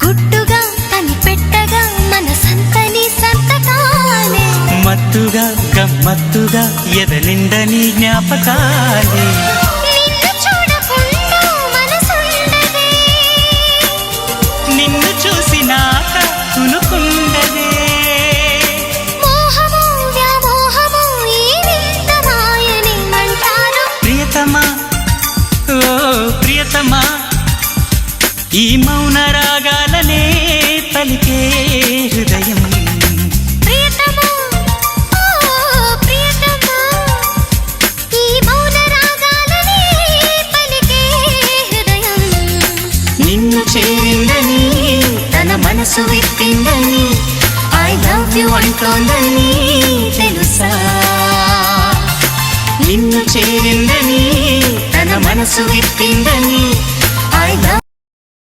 గుట్టుగా కనిపెట్టగా మనసంతని సంతకాలే మత్తుగా గమ్మత్తుగా ఎదనిండని జ్ఞాపకాలే నిన్ను చూడకుండా మనసుండదే నిన్ను చూసినాక తునుకుండదే మోహము వ్యామోహము ఈ వింత మాయనేమంటారు ప్రియతమా ఓ ప్రియతమా ఈ మౌన రాగాలనే పలికే హృదయం ప్రియతమా ఓ ప్రియతమా ఈ మౌన రాగాలనే పలికే హృదయం నిన్ను చేరిందని తన మనసు విప్పిందని ఐ లవ్ యు అంటోందని తెలుసా నిన్ను చేరిందని తన మనసు విప్పిందని ఐ లవ్